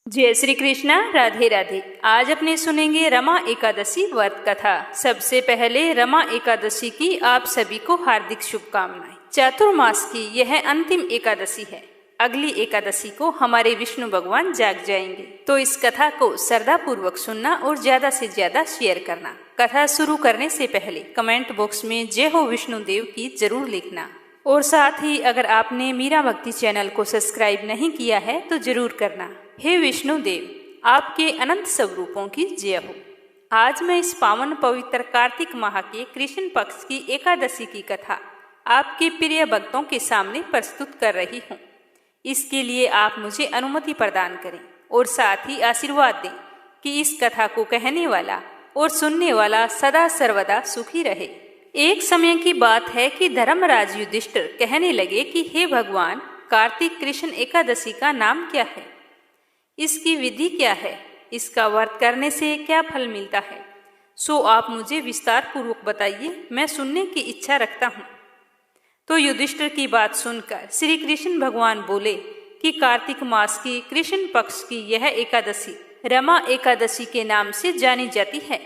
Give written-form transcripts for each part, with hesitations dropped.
जय श्री कृष्णा। राधे राधे। आज अपने सुनेंगे रमा एकादशी व्रत कथा। सबसे पहले रमा एकादशी की आप सभी को हार्दिक शुभकामनाएं। चातुर्मास की यह अंतिम एकादशी है। अगली एकादशी को हमारे विष्णु भगवान जाग जाएंगे, तो इस कथा को श्रद्धा पूर्वक सुनना और ज्यादा से ज्यादा शेयर करना। कथा शुरू करने से पहले कमेंट बॉक्स में जय हो विष्णुदेव की जरूर लिखना, और साथ ही अगर आपने मीरा भक्ति चैनल को सब्सक्राइब नहीं किया है तो जरूर करना। हे विष्णुदेव, आपके अनंत स्वरूपों की जय हो। आज मैं इस पावन पवित्र कार्तिक माह के कृष्ण पक्ष की एकादशी की कथा आपके प्रिय भक्तों के सामने प्रस्तुत कर रही हूँ। इसके लिए आप मुझे अनुमति प्रदान करें और साथ ही आशीर्वाद दें कि इस कथा को कहने वाला और सुनने वाला सदा सर्वदा सुखी रहे। एक समय की बात है कि धर्मराज युधिष्ठिर कहने लगे कि हे भगवान, कार्तिक कृष्ण एकादशी का नाम क्या है, इसकी विधि क्या है, इसका व्रत करने से क्या फल मिलता है, सो आप मुझे विस्तार पूर्वक बताइए, मैं सुनने की इच्छा रखता हूँ। तो युधिष्ठिर की बात सुनकर श्री कृष्ण भगवान बोले कि कार्तिक मास की कृष्ण पक्ष की यह एकादशी रमा एकादशी के नाम से जानी जाती है।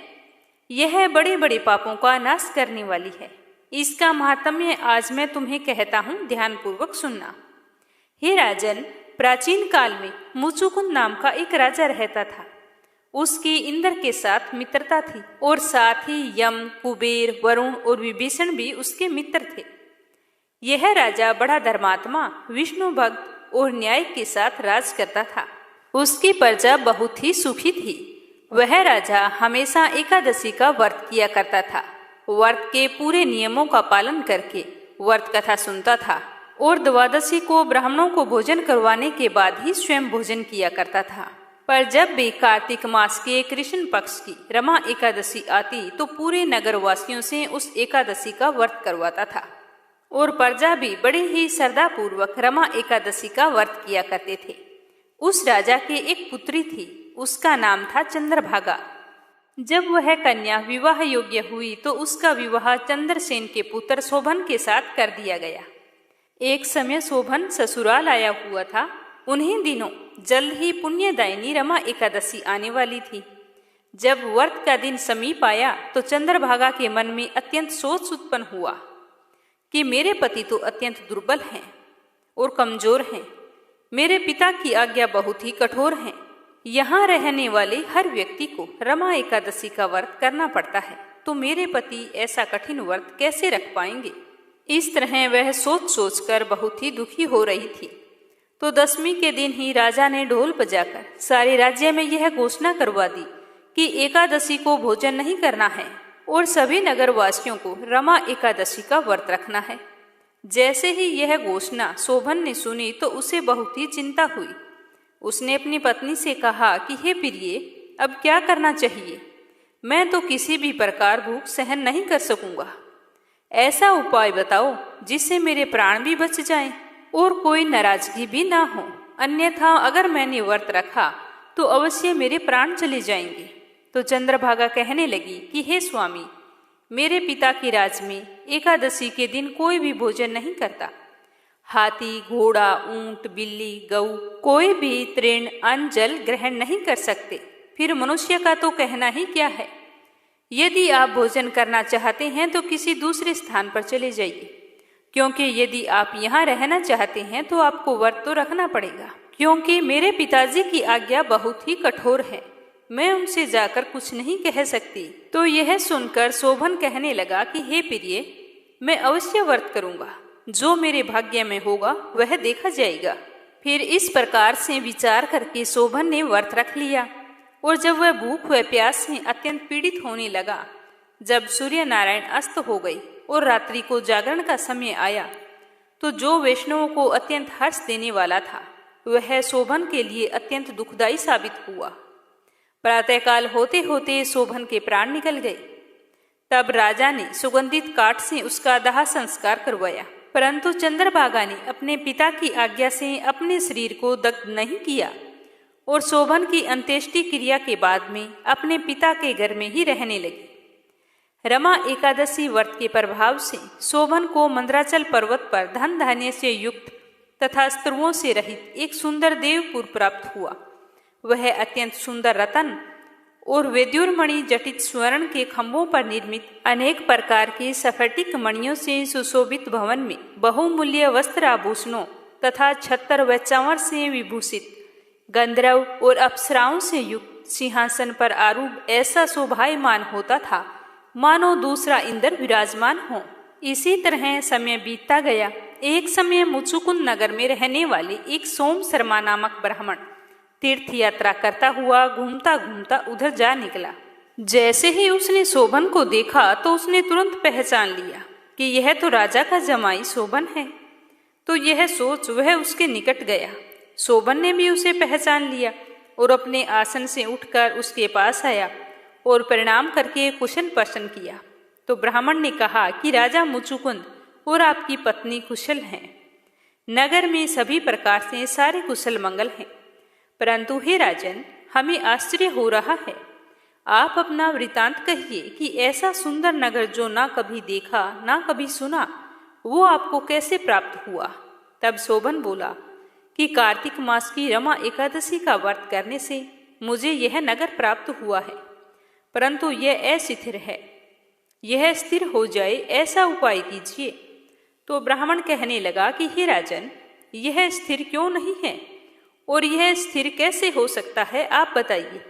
यह बड़े बड़े पापों का नाश करने वाली है। इसका महात्म्य आज मैं तुम्हें कहता हूँ, ध्यान पूर्वक सुनना। हे राजन, प्राचीन काल में मुचुकुंद नाम का एक राजा रहता था। उसकी इंद्र के साथ मित्रता थी और साथ ही यम, कुबेर, वरुण और विभीषण भी उसके मित्र थे। यह राजा बड़ा धर्मात्मा, विष्णु भक्त और न्याय के साथ राज करता था। उसकी प्रजा बहुत ही सुखी थी। वह राजा हमेशा एकादशी का व्रत किया करता था। व्रत के पूरे नियमों का पालन करके व्रत कथा सुनता था और द्वादशी को ब्राह्मणों को भोजन करवाने के बाद ही स्वयं भोजन किया करता था। पर जब भी कार्तिक मास के कृष्ण पक्ष की रमा एकादशी आती तो पूरे नगर वासियों से उस एकादशी का व्रत करवाता था और प्रजा भी बड़े ही श्रद्धा पूर्वक रमा एकादशी का व्रत किया करते थे। उस राजा के एक पुत्री थी, उसका नाम था चंद्रभागा। जब वह कन्या विवाह योग्य हुई तो उसका विवाह चंद्रसेन के पुत्र शोभन के साथ कर दिया गया। एक समय शोभन ससुराल आया हुआ था। उन्हीं दिनों जल्द ही पुण्यदायिनी रमा एकादशी आने वाली थी। जब व्रत का दिन समीप आया तो चंद्रभागा के मन में अत्यंत सोच उत्पन्न हुआ कि मेरे पति तो अत्यंत दुर्बल हैं और कमजोर हैं। मेरे पिता की आज्ञा बहुत ही कठोर है। यहाँ रहने वाले हर व्यक्ति को रमा एकादशी का व्रत करना पड़ता है, तो मेरे पति ऐसा कठिन व्रत कैसे रख पाएंगे। इस तरह वह सोच सोचकर बहुत ही दुखी हो रही थी। तो दशमी के दिन ही राजा ने ढोल बजाकर सारे राज्य में यह घोषणा करवा दी कि एकादशी को भोजन नहीं करना है और सभी नगरवासियों को रमा एकादशी का व्रत रखना है। जैसे ही यह घोषणा शोभन ने सुनी तो उसे बहुत ही चिंता हुई। उसने अपनी पत्नी से कहा कि हे प्रिय, अब क्या करना चाहिए, मैं तो किसी भी प्रकार भूख सहन नहीं कर सकूंगा। ऐसा उपाय बताओ जिससे मेरे प्राण भी बच जाएं और कोई नाराजगी भी ना हो, अन्यथा अगर मैंने व्रत रखा तो अवश्य मेरे प्राण चले जाएंगे। तो चंद्रभागा कहने लगी कि हे स्वामी, मेरे पिता के राज में एकादशी के दिन कोई भी भोजन नहीं करता। हाथी, घोड़ा, ऊंट, बिल्ली, गऊ कोई भी तृण अन्न जल ग्रहण नहीं कर सकते। फिर मनुष्य का तो कहना ही क्या है। यदि आप भोजन करना चाहते हैं तो किसी दूसरे स्थान पर चले जाइए, क्योंकि यदि आप यहाँ रहना चाहते हैं तो आपको व्रत तो रखना पड़ेगा, क्योंकि मेरे पिताजी की आज्ञा बहुत ही कठोर है। मैं उनसे जाकर कुछ नहीं कह सकती। तो यह सुनकर शोभन कहने लगा कि हे प्रिय, मैं अवश्य व्रत करूंगा, जो मेरे भाग्य में होगा वह देखा जाएगा। फिर इस प्रकार से विचार करके शोभन ने व्रत रख लिया और जब वह भूख व प्यास से अत्यंत पीड़ित होने लगा, जब सूर्य नारायण अस्त हो गई और रात्रि को जागरण का समय आया, तो जो वैष्णवों को अत्यंत हर्ष देने वाला था वह शोभन के लिए अत्यंत दुखदायी साबित हुआ। प्रातःकाल होते होते शोभन के प्राण निकल गए। तब राजा ने सुगंधित काठ से उसका दाह संस्कार करवाया, परंतु चंद्रभागा ने अपने पिता की आज्ञा से अपने शरीर को दग्ध नहीं किया और शोभन की अंत्येष्टि क्रिया के बाद में अपने पिता के घर में ही रहने लगी। रमा एकादशी व्रत के प्रभाव से शोभन को मंदराचल पर्वत पर धन धान्य से युक्त तथा स्त्रुओं से रहित एक सुंदर देवपुर प्राप्त हुआ। वह अत्यंत सुंदर रतन और वैदुर्मणि जटित स्वर्ण के खंभों पर निर्मित अनेक प्रकार के स्फटिक मणियों से सुशोभित भवन में बहुमूल्य वस्त्र आभूषणों तथा छत्तर व चंवर से विभूषित गंधर्व और अप्सराओं से युक्त सिंहासन पर आरूढ़ ऐसा शोभायमान होता था मानो दूसरा इंद्र विराजमान हो। इसी तरह समय बीतता गया। एक समय मुचुकुंद नगर में रहने वाले एक सोम शर्मा नामक ब्राह्मण तीर्थ यात्रा करता हुआ घूमता घूमता उधर जा निकला। जैसे ही उसने शोभन को देखा तो उसने तुरंत पहचान लिया कि यह तो राजा का जमाई शोभन है। तो यह सोच वह उसके निकट गया। शोभन ने भी उसे पहचान लिया और अपने आसन से उठकर उसके पास आया और प्रणाम करके कुशल प्रश्न किया। तो ब्राह्मण ने कहा कि राजा मुचुकुंद और आपकी पत्नी कुशल हैं। नगर में सभी प्रकार से सारे कुशल मंगल हैं, परंतु हे राजन, हमें आश्चर्य हो रहा है। आप अपना वृतांत कहिए कि ऐसा सुंदर नगर जो ना कभी देखा ना कभी सुना, वो आपको कैसे प्राप्त हुआ। तब शोभन बोला कि कार्तिक मास की रमा एकादशी का व्रत करने से मुझे यह नगर प्राप्त हुआ है, परंतु यह अस्थिर है। यह स्थिर हो जाए ऐसा उपाय कीजिए। तो ब्राह्मण कहने लगा कि हे राजन, यह स्थिर क्यों नहीं है और यह स्थिर कैसे हो सकता है, आप बताइए,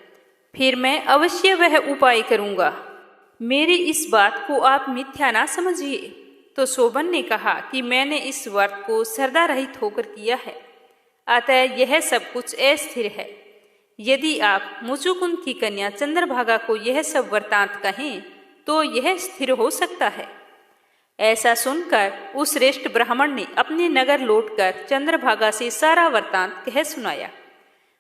फिर मैं अवश्य वह उपाय करूंगा। मेरी इस बात को आप मिथ्या ना समझिए। तो शोभन ने कहा कि मैंने इस व्रत को श्रद्धा रहित होकर किया है, अतः यह सब कुछ अस्थिर है। यदि आप मुचुकुंद की कन्या चंद्रभागा को यह सब वृतांत कहें तो यह स्थिर हो सकता है। ऐसा सुनकर उस श्रेष्ठ ब्राह्मण ने अपने नगर लौटकर चंद्रभागा से सारा वृतांत कह सुनाया।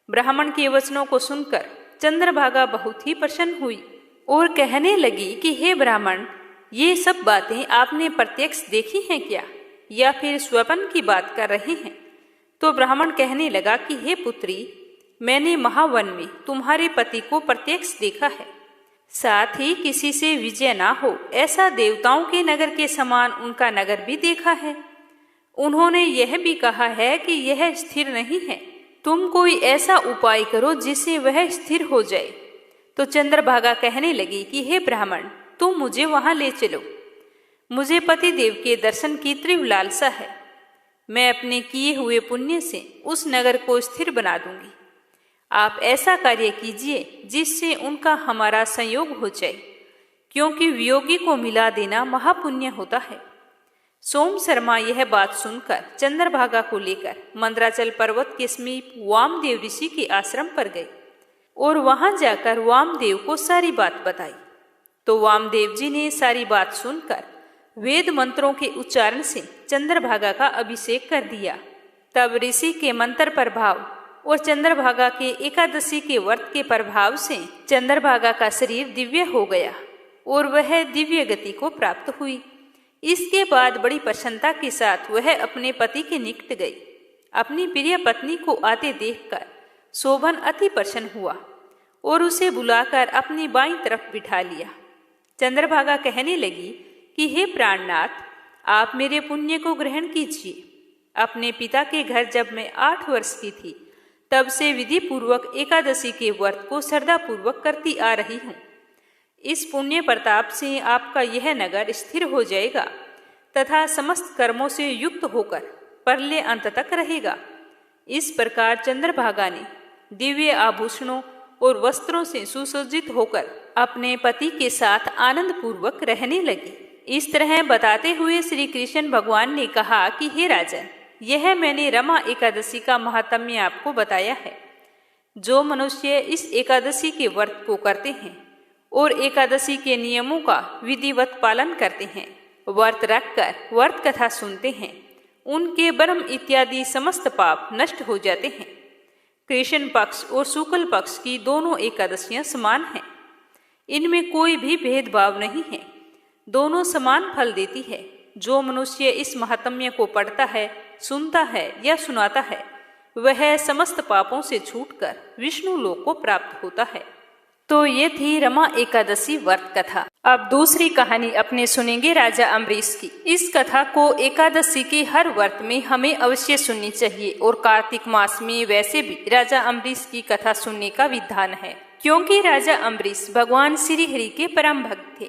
ब्राह्मण के वचनों को सुनकर चंद्रभागा बहुत ही प्रसन्न हुई और कहने लगी कि हे ब्राह्मण, ये सब बातें आपने प्रत्यक्ष देखी हैं क्या, या फिर स्वप्न की बात कर रहे हैं। तो ब्राह्मण कहने लगा कि हे पुत्री, मैंने महावन में तुम्हारे पति को प्रत्यक्ष देखा है, साथ ही किसी से विजय ना हो ऐसा देवताओं के नगर के समान उनका नगर भी देखा है। उन्होंने यह भी कहा है कि यह स्थिर नहीं है, तुम कोई ऐसा उपाय करो जिससे वह स्थिर हो जाए। तो चंद्रभागा कहने लगी कि हे ब्राह्मण, तुम मुझे वहां ले चलो। मुझे पति देव के दर्शन की तीव्र लालसा है। मैं अपने किए हुए पुण्य से उस नगर को स्थिर बना दूंगी। आप ऐसा कार्य कीजिए जिससे उनका हमारा संयोग हो जाए, क्योंकि वियोगी को मिला देना महापुण्य होता है। सोम शर्मा यह बात सुनकर चंद्रभागा को लेकर मंदराचल पर्वत के समीप वामदेव ऋषि के आश्रम पर गए और वहां जाकर वामदेव को सारी बात बताई। तो वामदेव जी ने सारी बात सुनकर वेद मंत्रों के उच्चारण से चंद्रभागा का अभिषेक कर दिया। तब ऋषि के मंत्र प्रभाव और चंद्रभागा के एकादशी के व्रत के प्रभाव से चंद्रभागा का शरीर दिव्य हो गया और वह दिव्य गति को प्राप्त हुई। इसके बाद बड़ी प्रसन्नता के साथ वह अपने पति के निकट गई। अपनी प्रिय पत्नी को आते देखकर शोभन अति प्रसन्न हुआ और उसे बुलाकर अपनी बाईं तरफ बिठा लिया। चंद्रभागा कहने लगी कि हे प्राणनाथ, आप मेरे पुण्य को ग्रहण कीजिए। अपने पिता के घर जब मैं 8 वर्ष की थी, तब से विधि पूर्वक एकादशी के व्रत को श्रद्धा पूर्वक करती आ रही हूँ। इस पुण्य प्रताप से आपका यह नगर स्थिर हो जाएगा तथा समस्त कर्मों से युक्त होकर परले अंत तक रहेगा। इस प्रकार चंद्रभागा ने दिव्य आभूषणों और वस्त्रों से सुसज्जित होकर अपने पति के साथ आनंद पूर्वक रहने लगी। इस तरह बताते हुए श्री कृष्ण भगवान ने कहा कि हे राजन, यह मैंने रमा एकादशी का महात्म्य आपको बताया है। जो मनुष्य इस एकादशी के व्रत को करते हैं और एकादशी के नियमों का विधिवत पालन करते हैं, व्रत रखकर व्रत कथा सुनते हैं, उनके ब्रह्म इत्यादि समस्त पाप नष्ट हो जाते हैं। कृष्ण पक्ष और शुक्ल पक्ष की दोनों एकादशियां समान हैं। इनमें कोई भी भेदभाव नहीं है, दोनों समान फल देती है। जो मनुष्य इस महात्म्य को पढ़ता है, सुनता है या सुनाता है, वह समस्त पापों से छूटकर विष्णु लोक को प्राप्त होता है। तो ये थी रमा एकादशी व्रत कथा। अब दूसरी कहानी अपने सुनेंगे राजा अम्बरीश की। इस कथा को एकादशी के हर व्रत में हमें अवश्य सुननी चाहिए और कार्तिक मास में वैसे भी राजा अम्बरीश की कथा सुनने का विधान है, क्योंकि राजा अम्बरीश भगवान श्री हरि के परम भक्त थे।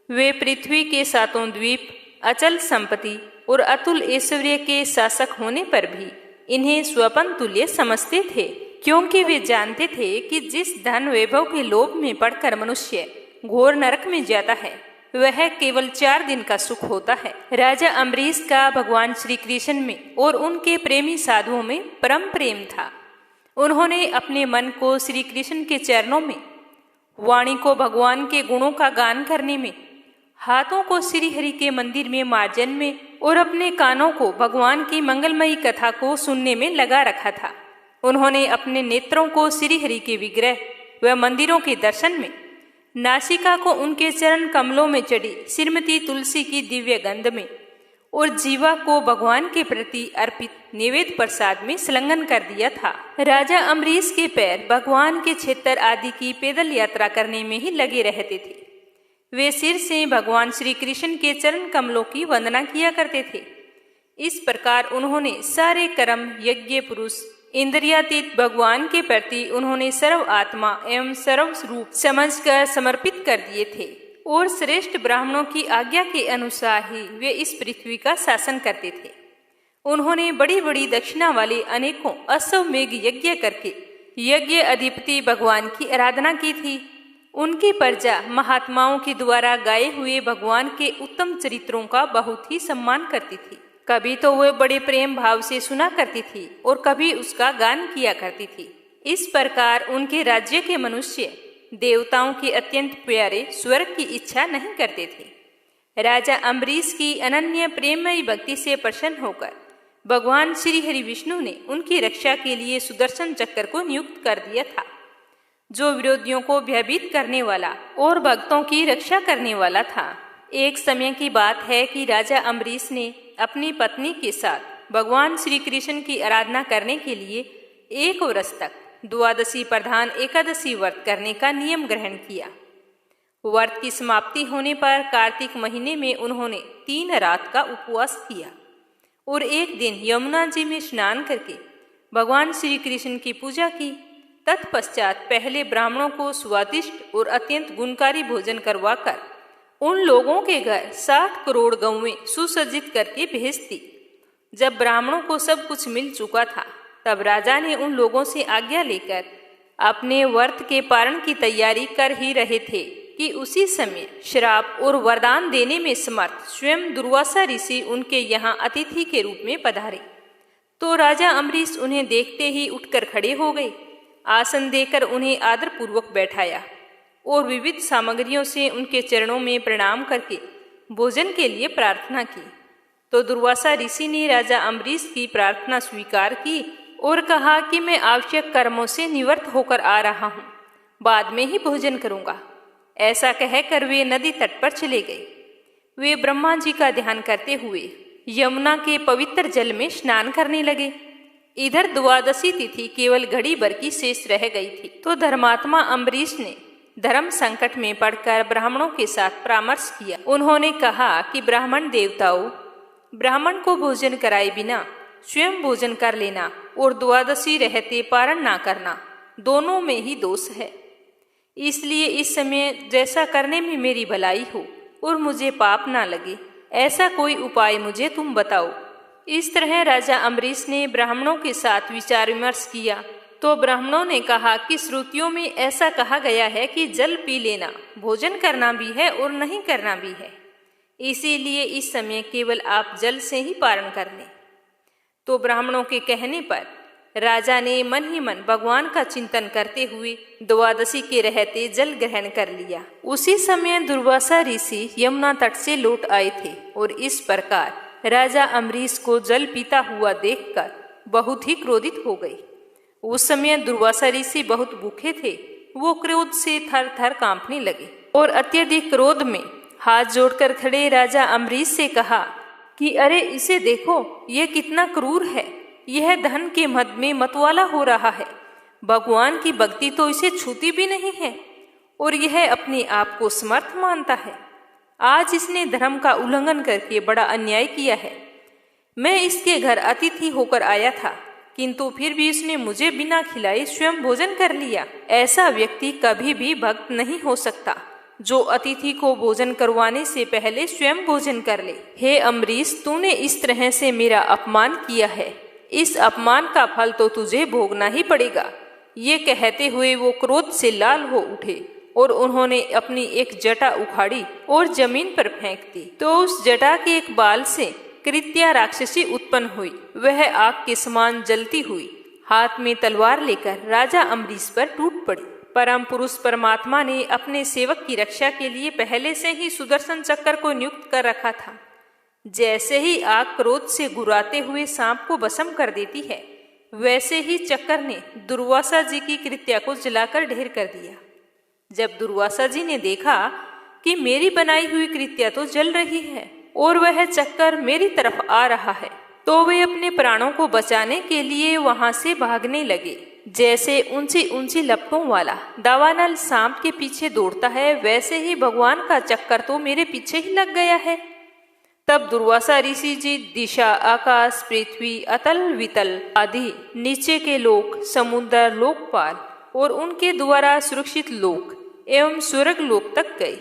वे पृथ्वी के 7 द्वीप, अचल संपत्ति और अतुल ऐश्वर्य के शासक होने पर भी इन्हें स्वपन तुल्य समझते थे, क्योंकि वे जानते थे कि जिस धन वैभव के लोभ में पड़कर मनुष्य घोर नरक में जाता है वह केवल 4 दिन का सुख होता है। राजा अम्बरीश का भगवान श्री कृष्ण में और उनके प्रेमी साधुओं में परम प्रेम था। उन्होंने अपने मन को श्री कृष्ण के चरणों में, वाणी को भगवान के गुणों का गान करने में, हाथों को श्री हरि के मंदिर में मार्जन में और अपने कानों को भगवान की मंगलमयी कथा को सुनने में लगा रखा था। उन्होंने अपने नेत्रों को श्री हरि के विग्रह व मंदिरों के दर्शन में, नासिका को उनके चरण कमलों में चढ़ी श्रीमती तुलसी की दिव्य गंध में और जीवा को भगवान के प्रति अर्पित निवेद प्रसाद में संलग्न कर दिया था। राजा अम्बरीश के पैर भगवान के क्षेत्र आदि की पैदल यात्रा करने में ही लगे रहते थे। वे सिर से भगवान श्री कृष्ण के चरण कमलों की वंदना किया करते थे। इस प्रकार उन्होंने सारे कर्म यज्ञ पुरुष इंद्रियातीत भगवान के प्रति उन्होंने सर्व आत्मा एवं सर्व रूप समझकर समर्पित कर दिए थे और श्रेष्ठ ब्राह्मणों की आज्ञा के अनुसार ही वे इस पृथ्वी का शासन करते थे। उन्होंने बड़ी बड़ी दक्षिणा वाले अनेकों अश्वमेघ यज्ञ करके यज्ञ अधिपति भगवान की आराधना की थी। उनकी प्रजा महात्माओं के द्वारा गाए हुए भगवान के उत्तम चरित्रों का बहुत ही सम्मान करती थी। कभी तो वे बड़े प्रेम भाव से सुना करती थी और कभी उसका गान किया करती थी। इस प्रकार उनके राज्य के मनुष्य देवताओं के अत्यंत प्यारे स्वर्ग की इच्छा नहीं करते थे। राजा अम्बरीश की अनन्य प्रेममयी भक्ति से प्रसन्न होकर भगवान श्री हरि विष्णु ने उनकी रक्षा के लिए सुदर्शन चक्र को नियुक्त कर दिया था, जो विरोधियों को भयभीत करने वाला और भक्तों की रक्षा करने वाला था। एक समय की बात है कि राजा अम्बरीश ने अपनी पत्नी के साथ भगवान श्री कृष्ण की आराधना करने के लिए 1 वर्ष तक द्वादशी प्रधान एकादशी व्रत करने का नियम ग्रहण किया। व्रत की समाप्ति होने पर कार्तिक महीने में उन्होंने 3 रात का उपवास किया और एक दिन यमुना जी में स्नान करके भगवान श्री कृष्ण की पूजा की। तत्पश्चात पहले ब्राह्मणों को स्वादिष्ट और अत्यंत गुणकारी भोजन करवाकर उन लोगों के घर 60 करोड़ गौवें सुसज्जित करके भेज दी। जब ब्राह्मणों को सब कुछ मिल चुका था तब राजा ने उन लोगों से आज्ञा लेकर अपने व्रत के पारण की तैयारी कर ही रहे थे कि उसी समय श्राप और वरदान देने में समर्थ स्वयं दुर्वासा ऋषि उनके यहाँ अतिथि के रूप में पधारे। तो राजा अम्बरीश उन्हें देखते ही उठकर खड़े हो गए, आसन देकर उन्हें आदरपूर्वक बैठाया और विविध सामग्रियों से उनके चरणों में प्रणाम करके भोजन के लिए प्रार्थना की। तो दुर्वासा ऋषि ने राजा अम्बरीश की प्रार्थना स्वीकार की और कहा कि मैं आवश्यक कर्मों से निवृत्त होकर आ रहा हूँ, बाद में ही भोजन करूँगा। ऐसा कहकर वे नदी तट पर चले गए। वे ब्रह्मा जी का ध्यान करते हुए यमुना के पवित्र जल में स्नान करने लगे। इधर द्वादशी तिथि केवल घड़ी भर की शेष रह गई थी। तो धर्मात्मा अम्बरीश ने धर्म संकट में पड़कर ब्राह्मणों के साथ परामर्श किया। उन्होंने कहा कि ब्राह्मण देवताओं, ब्राह्मण को भोजन कराए बिना स्वयं भोजन कर लेना और द्वादशी रहते पारण ना करना, दोनों में ही दोष है। इसलिए इस समय जैसा करने में मेरी भलाई हो और मुझे पाप ना लगे, ऐसा कोई उपाय मुझे तुम बताओ। इस तरह राजा अम्बरीश ने ब्राह्मणों के साथ विचार विमर्श किया। तो ब्राह्मणों ने कहा कि श्रुतियों में ऐसा कहा गया है कि जल पी लेना भोजन करना भी है और नहीं करना भी है, इसीलिए इस समय केवल आप जल से ही पारण कर लें। तो ब्राह्मणों के कहने पर राजा ने मन ही मन भगवान का चिंतन करते हुए द्वादशी के रहते जल ग्रहण कर लिया। उसी समय दुर्वासा ऋषि यमुना तट से लौट आए थे और इस प्रकार राजा अम्बरीश को जल पीता हुआ देखकर बहुत ही क्रोधित हो गए। उस समय दुर्वासा ऋषि बहुत भूखे थे। वो क्रोध से थर थर कांपने लगे और अत्यधिक क्रोध में हाथ जोड़कर खड़े राजा अम्बरीश से कहा कि अरे इसे देखो, यह कितना क्रूर है। यह धन के मद में मतवाला हो रहा है। भगवान की भक्ति तो इसे छूती भी नहीं है और यह अपने आप को समर्थ मानता है। आज इसने धर्म का उल्लंघन करके बड़ा अन्याय किया है। मैं इसके घर अतिथि होकर आया था, किंतु फिर भी उसने मुझे बिना खिलाए स्वयं भोजन कर लिया। ऐसा व्यक्ति कभी भी भक्त नहीं हो सकता जो अतिथि को भोजन करवाने से पहले स्वयं भोजन कर ले। हे अम्बरीश, तूने इस तरह से मेरा अपमान किया है, इस अपमान का फल तो तुझे भोगना ही पड़ेगा। ये कहते हुए वो क्रोध से लाल हो उठे और उन्होंने अपनी एक जटा उखाड़ी और जमीन पर फेंक दी। तो उस जटा के एक बाल से कृत्या राक्षसी उत्पन्न हुई। वह आग के समान जलती हुई हाथ में तलवार लेकर राजा अम्बरीश पर टूट पड़ी। परम पुरुष परमात्मा ने अपने सेवक की रक्षा के लिए पहले से ही सुदर्शन चक्र को नियुक्त कर रखा था। जैसे ही आग क्रोध से गुर्राते हुए सांप को भस्म कर देती है, वैसे ही चक्र ने दुर्वासा जी की कृत्या को जलाकर ढेर कर दिया। जब दुर्वासा जी ने देखा कि मेरी बनाई हुई कृत्या तो जल रही है और वह चक्कर मेरी तरफ आ रहा है, तो वे अपने प्राणों को बचाने के लिए वहां से भागने लगे। जैसे ऊंची ऊंची लपटों वाला दावानल सांप के पीछे दौड़ता है, वैसे ही भगवान का चक्कर तो मेरे पीछे ही लग गया है। तब दुर्वासा ऋषि जी दिशा, आकाश, पृथ्वी, अतल वितल आदि नीचे के लोक, समुद्र, लोकपाल और उनके द्वारा सुरक्षित लोक एवं स्वर्ग लोक तक गए।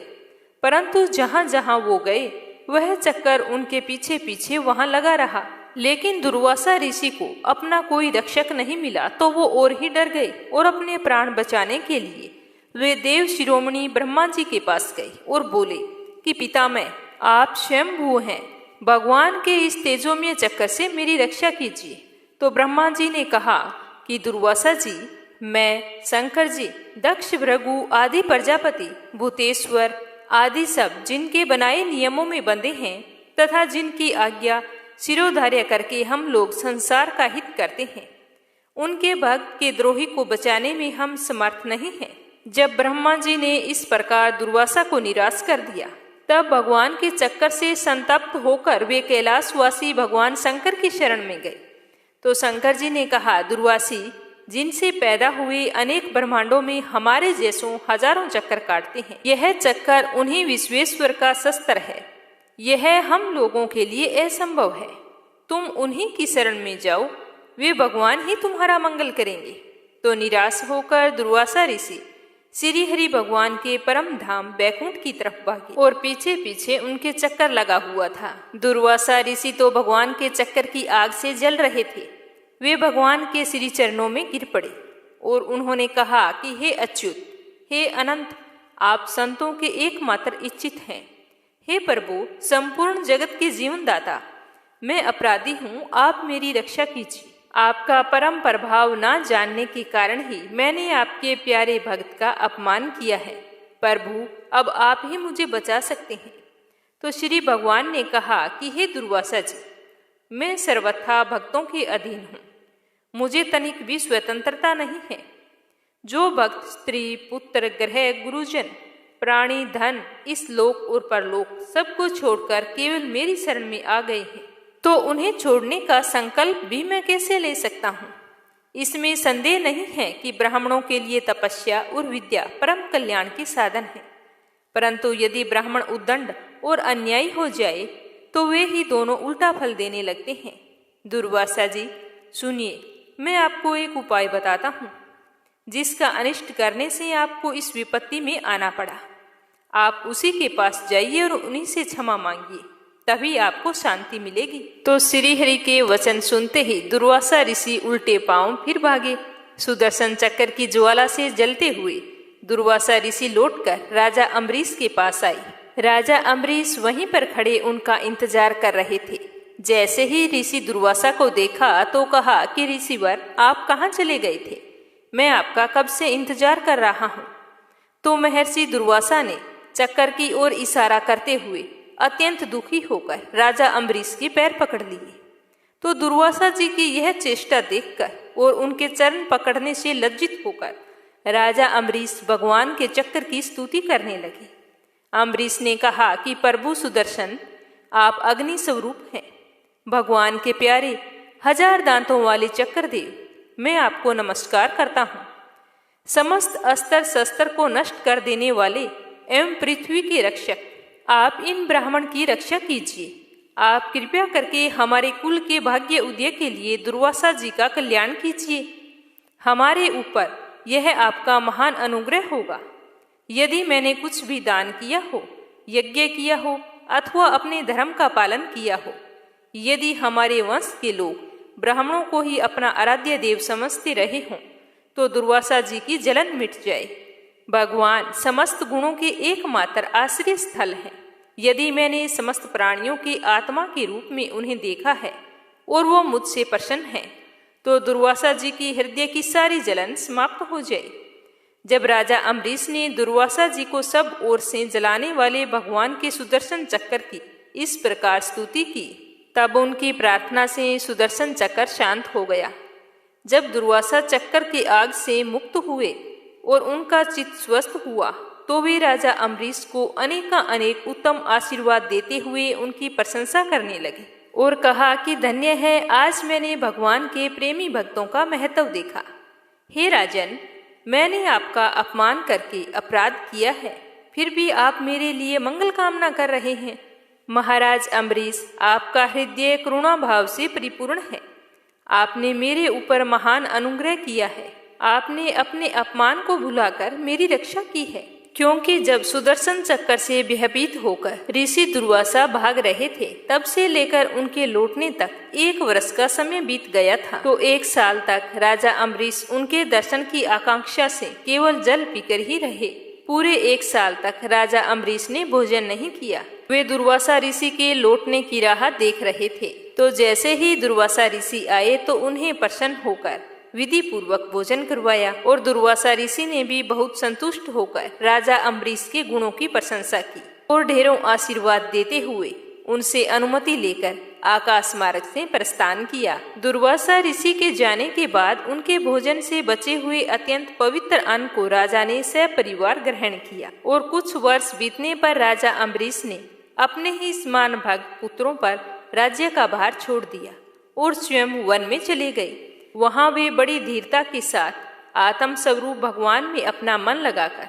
परंतु जहां जहां वो गए, वह चक्कर उनके पीछे पीछे वहां लगा रहा। लेकिन दुर्वासा ऋषि को अपना कोई रक्षक नहीं मिला, तो वो और ही डर गए और अपने प्राण बचाने के लिए वे देव शिरोमणि ब्रह्मा जी के पास गए और बोले कि पितामह, आप स्वयंभू हैं, भगवान के इस तेजोमय चक्कर से मेरी रक्षा कीजिए। तो ब्रह्मा जी ने कहा कि दुर्वासा जी, मैं, शंकर जी, दक्ष, भृगु आदि प्रजापति, भूतेश्वर आदि सब जिनके बनाए नियमों में बंधे हैं तथा जिनकी आज्ञा शिरोधार्य करके हम लोग संसार का हित करते हैं, उनके भक्त के द्रोही को बचाने में हम समर्थ नहीं हैं। जब ब्रह्मा जी ने इस प्रकार दुर्वासा को निराश कर दिया, तब भगवान के चक्कर से संतप्त होकर वे कैलाशवासी भगवान शंकर की शरण में गए। तो शंकर जी ने कहा, दुर्वासी, जिनसे पैदा हुए अनेक ब्रह्मांडों में हमारे जैसों हजारों चक्कर काटते हैं, यह चक्कर उन्हीं विश्वेश्वर का शस्त्र है। यह हम लोगों के लिए असंभव है। तुम उन्हीं की शरण में जाओ, वे भगवान ही तुम्हारा मंगल करेंगे। तो निराश होकर दुर्वासा ऋषि श्री हरि भगवान के परम धाम बैकुंठ की तरफ भागे और पीछे पीछे उनके चक्कर लगा हुआ था। दुर्वासा ऋषि तो भगवान के चक्कर की आग से जल रहे थे। वे भगवान के श्री चरणों में गिर पड़े और उन्होंने कहा कि हे अच्युत, हे अनंत, आप संतों के एकमात्र इच्छित हैं। हे प्रभु, संपूर्ण जगत के जीवन दाता, मैं अपराधी हूँ, आप मेरी रक्षा कीजिए। आपका परम प्रभाव ना जानने के कारण ही मैंने आपके प्यारे भक्त का अपमान किया है। प्रभु, अब आप ही मुझे बचा सकते हैं। तो श्री भगवान ने कहा कि हे दुर्वासा जी, मैं सर्वथा भक्तों के अधीन हूँ, मुझे तनिक भी स्वतंत्रता नहीं है। जो भक्त स्त्री, पुत्र, ग्रह, गुरुजन, प्राणी, धन, इस लोक और परलोक सबको छोड़कर केवल मेरी शरण में आ गए हैं, तो उन्हें छोड़ने का संकल्प भी मैं कैसे ले सकता हूँ। इसमें संदेह नहीं है कि ब्राह्मणों के लिए तपस्या और विद्या परम कल्याण के साधन है, परंतु यदि ब्राह्मण उद्दंड और अन्यायी हो जाए तो वे ही दोनों उल्टा फल देने लगते हैं। दुर्वासा जी सुनिए, मैं आपको एक उपाय बताता हूँ जिसका अनिष्ट करने से आपको इस विपत्ति में आना पड़ा। आप उसी के पास जाइए और उन्हीं से क्षमा मांगिए, तभी आपको शांति मिलेगी। तो श्री हरि के वचन सुनते ही दुर्वासा ऋषि उल्टे पांव फिर भागे। सुदर्शन चक्र की ज्वाला से जलते हुए दुर्वासा ऋषि लौटकर राजा अम्बरीश के पास आई। राजा अम्बरीश वहीं पर खड़े उनका इंतजार कर रहे थे। जैसे ही ऋषि दुर्वासा को देखा तो कहा कि ऋषिवर, आप कहाँ चले गए थे? मैं आपका कब से इंतजार कर रहा हूँ। तो महर्षि दुर्वासा ने चक्कर की ओर इशारा करते हुए अत्यंत दुखी होकर राजा अम्बरीश के पैर पकड़ लिए। तो दुर्वासा जी की यह चेष्टा देखकर और उनके चरण पकड़ने से लज्जित होकर राजा अम्बरीश भगवान के चक्र की स्तुति करने लगे। अम्बरीश ने कहा कि प्रभु सुदर्शन, आप अग्नि स्वरूप हैं, भगवान के प्यारे हजार दांतों वाले चक्रदेव, मैं आपको नमस्कार करता हूँ। समस्त अस्त्र शस्त्र को नष्ट कर देने वाले एवं पृथ्वी के रक्षक, आप इन ब्राह्मण की रक्षा कीजिए। आप कृपया करके हमारे कुल के भाग्य उदय के लिए दुर्वासा जी का कल्याण कीजिए। हमारे ऊपर यह आपका महान अनुग्रह होगा। यदि मैंने कुछ भी दान किया हो, यज्ञ किया हो अथवा अपने धर्म का पालन किया हो, यदि हमारे वंश के लोग ब्राह्मणों को ही अपना आराध्य देव समझते रहे हों, तो दुर्वासा जी की जलन मिट जाए। भगवान समस्त गुणों के एकमात्र आश्रय स्थल हैं। यदि मैंने समस्त प्राणियों की आत्मा के रूप में उन्हें देखा है और वो मुझसे प्रसन्न है, तो दुर्वासा जी की हृदय की सारी जलन समाप्त हो जाए। जब राजा अम्बरीश ने दुर्वासा जी को सब ओर से जलाने वाले भगवान के सुदर्शन चक्र की इस प्रकार स्तुति की, तब उनकी प्रार्थना से सुदर्शन चक्र शांत हो गया। जब दुर्वासा चक्र की आग से मुक्त हुए और उनका चित्त स्वस्थ हुआ, तो वे राजा अम्बरीश को अनेक उत्तम आशीर्वाद देते हुए उनकी प्रशंसा करने लगे और कहा कि धन्य है, आज मैंने भगवान के प्रेमी भक्तों का महत्व देखा। हे राजन, मैंने आपका अपमान करके अपराध किया है, फिर भी आप मेरे लिए मंगल कामना कर रहे हैं। महाराज अम्बरीश, आपका हृदय करुणा भाव से परिपूर्ण है। आपने मेरे ऊपर महान अनुग्रह किया है। आपने अपने अपमान को भुलाकर मेरी रक्षा की है, क्योंकि जब सुदर्शन चक्कर से भयभीत होकर ऋषि दुर्वासा भाग रहे थे, तब से लेकर उनके लौटने तक 1 वर्ष का समय बीत गया था। तो 1 साल तक राजा अम्बरीश उनके दर्शन की आकांक्षा से केवल जल पीकर ही रहे। पूरे 1 साल तक राजा अम्बरीश ने भोजन नहीं किया। वे दुर्वासा ऋषि के लौटने की राह देख रहे थे। तो जैसे ही दुर्वासा ऋषि आए तो उन्हें प्रसन्न होकर विधि पूर्वक भोजन करवाया और दुर्वासा ऋषि ने भी बहुत संतुष्ट होकर राजा अम्बरीश के गुणों की प्रशंसा की और ढेरों आशीर्वाद देते हुए उनसे अनुमति लेकर आकाश मार्ग से प्रस्थान किया। दुर्वासा ऋषि के जाने के बाद उनके भोजन से बचे हुए अत्यंत पवित्र अन्न को राजा ने सपरिवार ग्रहण किया और कुछ वर्ष बीतने पर राजा अम्बरीश ने अपने ही समान भक्त पुत्रों पर राज्य का भार छोड़ दिया और स्वयं वन में चले गए। वहां वे बड़ी धीरता के साथ आत्म स्वरूप भगवान में अपना मन लगाकर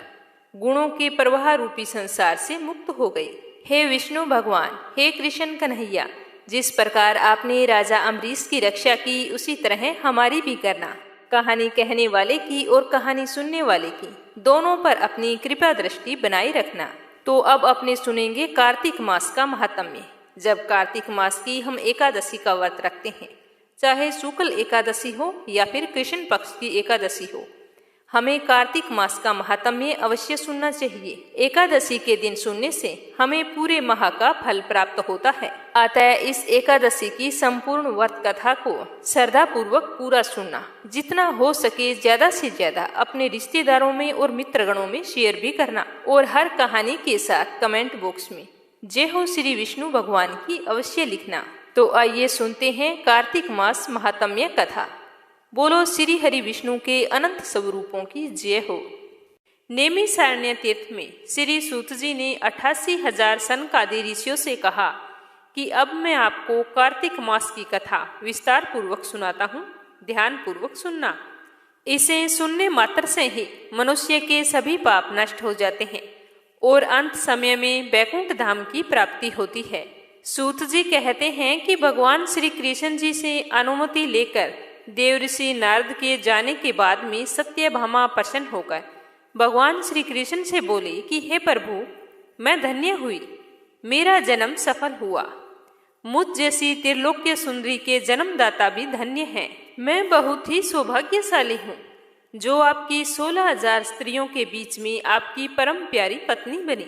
गुणों के प्रवाह रूपी संसार से मुक्त हो गए। हे विष्णु भगवान, हे कृष्ण कन्हैया, जिस प्रकार आपने राजा अम्बरीश की रक्षा की, उसी तरह हमारी भी करना। कहानी कहने वाले की और कहानी सुनने वाले की दोनों पर अपनी कृपा दृष्टि बनाए रखना। तो अब अपने सुनेंगे कार्तिक मास का महात्म्य। जब कार्तिक मास की हम एकादशी का व्रत रखते हैं, चाहे शुक्ल एकादशी हो या फिर कृष्ण पक्ष की एकादशी हो, हमें कार्तिक मास का महात्म्य अवश्य सुनना चाहिए। एकादशी के दिन सुनने से हमें पूरे माह का फल प्राप्त होता है। अतः इस एकादशी की संपूर्ण व्रत कथा को श्रद्धा पूर्वक पूरा सुनना, जितना हो सके ज्यादा से ज्यादा अपने रिश्तेदारों में और मित्रगणों में शेयर भी करना और हर कहानी के साथ कमेंट बॉक्स में जय हो श्री विष्णु भगवान की अवश्य लिखना। तो आइए सुनते हैं कार्तिक मास महात्म्य कथा। बोलो श्री हरि विष्णु के अनंत स्वरूपों की जय हो। नेमिषारण्य तीर्थ में श्री सूत जी ने 88,000 सनकादि ऋषियों से कहा कि अब मैं आपको कार्तिक मास की कथा विस्तार पूर्वक सुनाता हूँ, ध्यान पूर्वक सुनना। इसे सुनने मात्र से ही मनुष्य के सभी पाप नष्ट हो जाते हैं और अंत समय में वैकुंठ धाम की प्राप्ति होती है। सूत जी कहते हैं कि भगवान श्री कृष्ण जी से अनुमति लेकर देवऋषि नारद के जाने के बाद में सत्यभामा प्रसन्न होकर भगवान श्री कृष्ण से बोले कि हे प्रभु, मैं धन्य हुई, मेरा जन्म सफल हुआ। मुझ जैसी त्रिलोक्य सुंदरी के जन्मदाता भी धन्य हैं। मैं बहुत ही सौभाग्यशाली हूँ जो आपकी 16,000 स्त्रियों के बीच में आपकी परम प्यारी पत्नी बनी।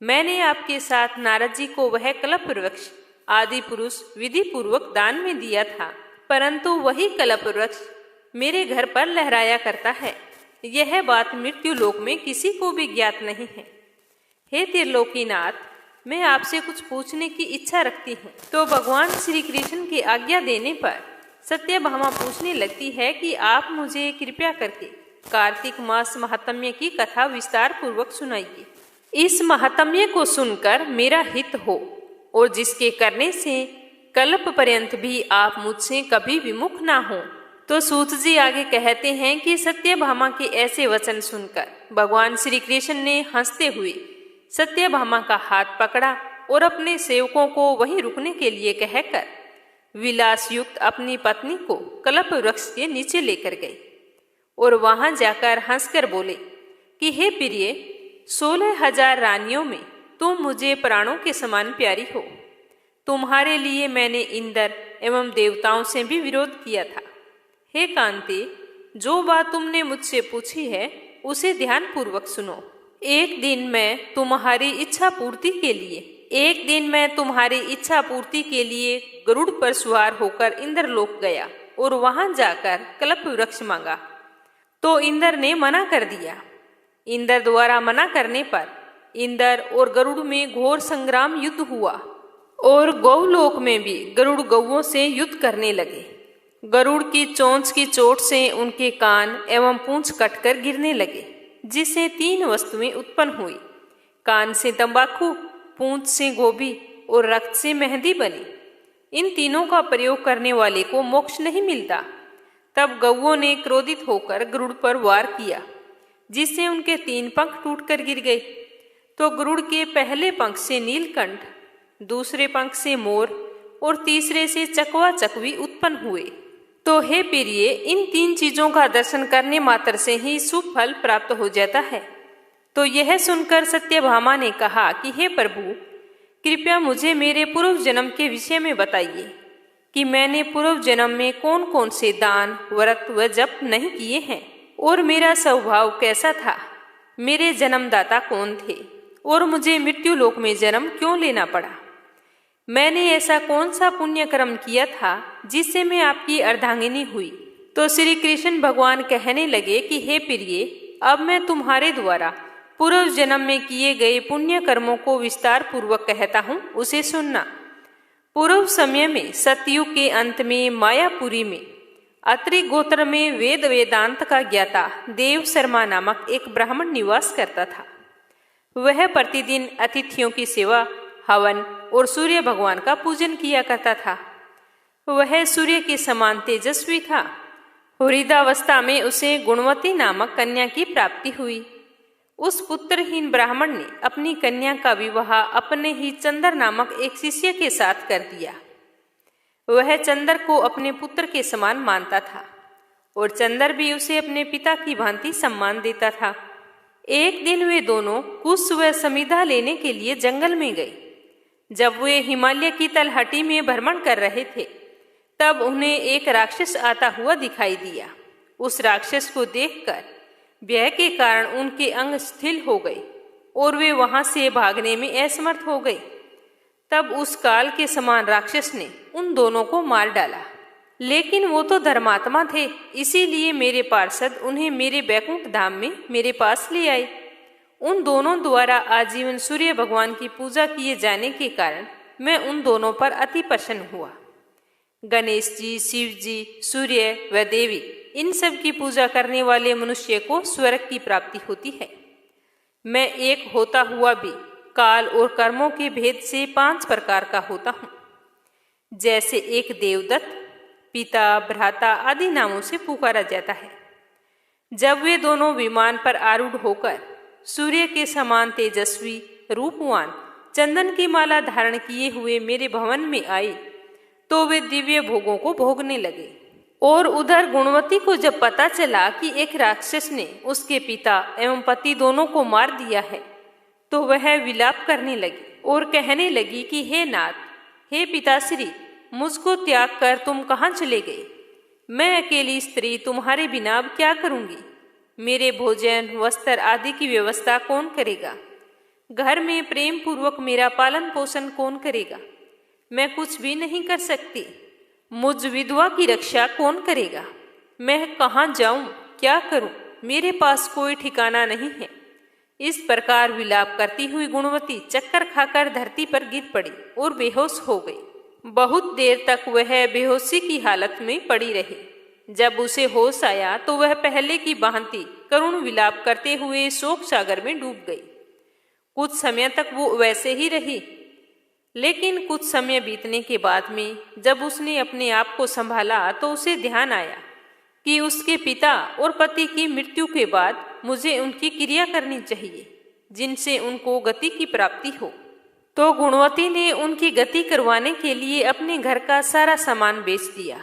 मैंने आपके साथ नारद जी को वह कल्प वृक्ष आदि पुरुष विधि पूर्वक दान में दिया था, परंतु वही कल्प वृक्ष मेरे घर पर लहराया करता है। यह बात मृत्यु लोक में किसी को भी ज्ञात नहीं है। हे त्रिलोकीनाथ, मैं आपसे कुछ पूछने की इच्छा रखती हूँ। तो भगवान श्री कृष्ण की आज्ञा देने पर सत्यभामा पूछने लगती है कि आप मुझे कृपया करके कार्तिक मास महात्म्य की कथा विस्तार पूर्वक सुनाइए। इस महात्म्य को सुनकर मेरा हित हो और जिसके करने से कल्प पर्यंत भी आप मुझसे कभी विमुख ना हो, तो सूत जी आगे कहते हैं कि सत्यभामा के ऐसे वचन सुनकर भगवान श्री कृष्ण ने हंसते हुए सत्यभामा का हाथ पकड़ा और अपने सेवकों को वहीं रुकने के लिए कहकर विलास युक्त अपनी पत्नी को कल्प वृक्ष के नीचे लेकर गए और वहां जाकर हंसकर बोले कि हे प्रिय, 16,000 रानियों में तुम मुझे प्राणों के समान प्यारी हो। तुम्हारे लिए मैंने इंद्र एवं देवताओं से भी विरोध किया था। हे कांते, जो बात तुमने मुझसे पूछी है उसे ध्यान पूर्वक सुनो। एक दिन मैं तुम्हारी इच्छा पूर्ति के लिए गरुड़ पर सवार होकर इंद्रलोक गया और वहां जाकर कल्प वृक्ष मांगा तो इंद्र ने मना कर दिया। इंद्र द्वारा मना करने पर इंद्र और गरुड़ में घोर संग्राम युद्ध हुआ और गौलोक में भी गरुड़ गौओं से युद्ध करने लगे। गरुड़ की चोंच की चोट से उनके कान एवं पूंछ कटकर गिरने लगे, जिससे 3 वस्तुएं उत्पन्न हुई। कान से तंबाकू, पूंछ से गोभी और रक्त से मेहंदी बनी। इन तीनों का प्रयोग करने वाले को मोक्ष नहीं मिलता। तब गौओं ने क्रोधित होकर गरुड़ पर वार किया, जिससे उनके 3 पंख टूटकर गिर गए। तो गरुड़ के पहले पंख से नीलकंठ, दूसरे पंख से मोर और तीसरे से चकवा चकवी उत्पन्न हुए। तो हे प्रिय, इन 3 चीजों का दर्शन करने मात्र से ही शुभ फल प्राप्त हो जाता है। तो यह सुनकर सत्यभामा ने कहा कि हे प्रभु, कृपया मुझे मेरे पूर्व जन्म के विषय में बताइए कि मैंने पूर्व जन्म में कौन कौन से दान, व्रत व जप नहीं किए हैं और मेरा स्वभाव कैसा था, मेरे जन्मदाता कौन थे और मुझे मृत्यु लोक में जन्म क्यों लेना पड़ा। मैंने ऐसा कौन सा पुण्य कर्म किया था जिससे मैं आपकी अर्धांगिनी हुई। तो श्री कृष्ण भगवान कहने लगे कि हे प्रिय, अब मैं तुम्हारे द्वारा पूर्व जन्म में किए गए पुण्य कर्मों को विस्तार पूर्वक कहता हूँ, उसे सुनना। पूर्व समय में सतयुग के अंत में मायापुरी में अत्रि गोत्र में वेद वेदांत का ज्ञाता देव शर्मा नामक एक ब्राह्मण निवास करता था। वह प्रतिदिन अतिथियों की सेवा, हवन और सूर्य भगवान का पूजन किया करता था। वह सूर्य के समान तेजस्वी था। वृद्धावस्था में उसे गुणवती नामक कन्या की प्राप्ति हुई। उस पुत्रहीन ब्राह्मण ने अपनी कन्या का विवाह अपने ही चंद्र नामक एक शिष्य के साथ कर दिया। वह चंद्र को अपने पुत्र के समान मानता था और चंद्र भी उसे अपने पिता की भांति सम्मान देता था। एक दिन वे दोनों कुश व समिधा लेने के लिए जंगल में गए। जब वे हिमालय की तलहटी में भ्रमण कर रहे थे, तब उन्हें एक राक्षस आता हुआ दिखाई दिया। उस राक्षस को देखकर भय के कारण उनके अंग शिथिल हो गए और वे वहां से भागने में असमर्थ हो गए। तब उस काल के समान राक्षस ने उन दोनों को मार डाला। लेकिन वो तो धर्मात्मा थे, इसीलिए मेरे पार्षद उन्हें मेरे बैकुंठ धाम में मेरे पास ले आए। उन दोनों द्वारा आजीवन सूर्य भगवान की पूजा किए जाने के कारण मैं उन दोनों पर अति प्रसन्न हुआ। गणेश जी, शिव जी, सूर्य व देवी, इन सब की पूजा करने वाले मनुष्य को स्वर्ग की प्राप्ति होती है। मैं एक होता हुआ भी काल और कर्मों के भेद से 5 प्रकार का होता हूँ। जैसे एक देवदत्त, पिता, भ्राता आदि नामों से पुकारा जाता है। जब वे दोनों विमान पर आरूढ़ होकर सूर्य के समान तेजस्वी, रूपवान, चंदन की माला धारण किए हुए मेरे भवन में आए, तो वे दिव्य भोगों को भोगने लगे। और उधर गुणवती को जब पता चला कि एक राक्षस ने उसके पिता एवं पति दोनों को मार दिया है, तो वह विलाप करने लगी और कहने लगी कि हे नाथ, हे पिताश्री, मुझको त्याग कर तुम कहाँ चले गए? मैं अकेली स्त्री तुम्हारे बिना अब क्या करूँगी? मेरे भोजन, वस्त्र आदि की व्यवस्था कौन करेगा? घर में प्रेम पूर्वक मेरा पालन पोषण कौन करेगा? मैं कुछ भी नहीं कर सकती। मुझ विधवा की रक्षा कौन करेगा? मैं कहाँ जाऊं, क्या करूं? मेरे पास कोई ठिकाना नहीं है। इस प्रकार विलाप करती हुई गुणवती चक्कर खाकर धरती पर गिर पड़ी और बेहोश हो गई। बहुत देर तक वह बेहोशी की हालत में पड़ी रही। जब उसे होश आया तो वह पहले की भांति करुण विलाप करते हुए शोक सागर में डूब गई। कुछ समय तक वो वैसे ही रही, लेकिन कुछ समय बीतने के बाद में जब उसने अपने आप को संभाला तो उसे ध्यान आया कि उसके पिता और पति की मृत्यु के बाद मुझे उनकी क्रिया करनी चाहिए जिनसे उनको गति की प्राप्ति हो। तो गुणवती ने उनकी गति करवाने के लिए अपने घर का सारा सामान बेच दिया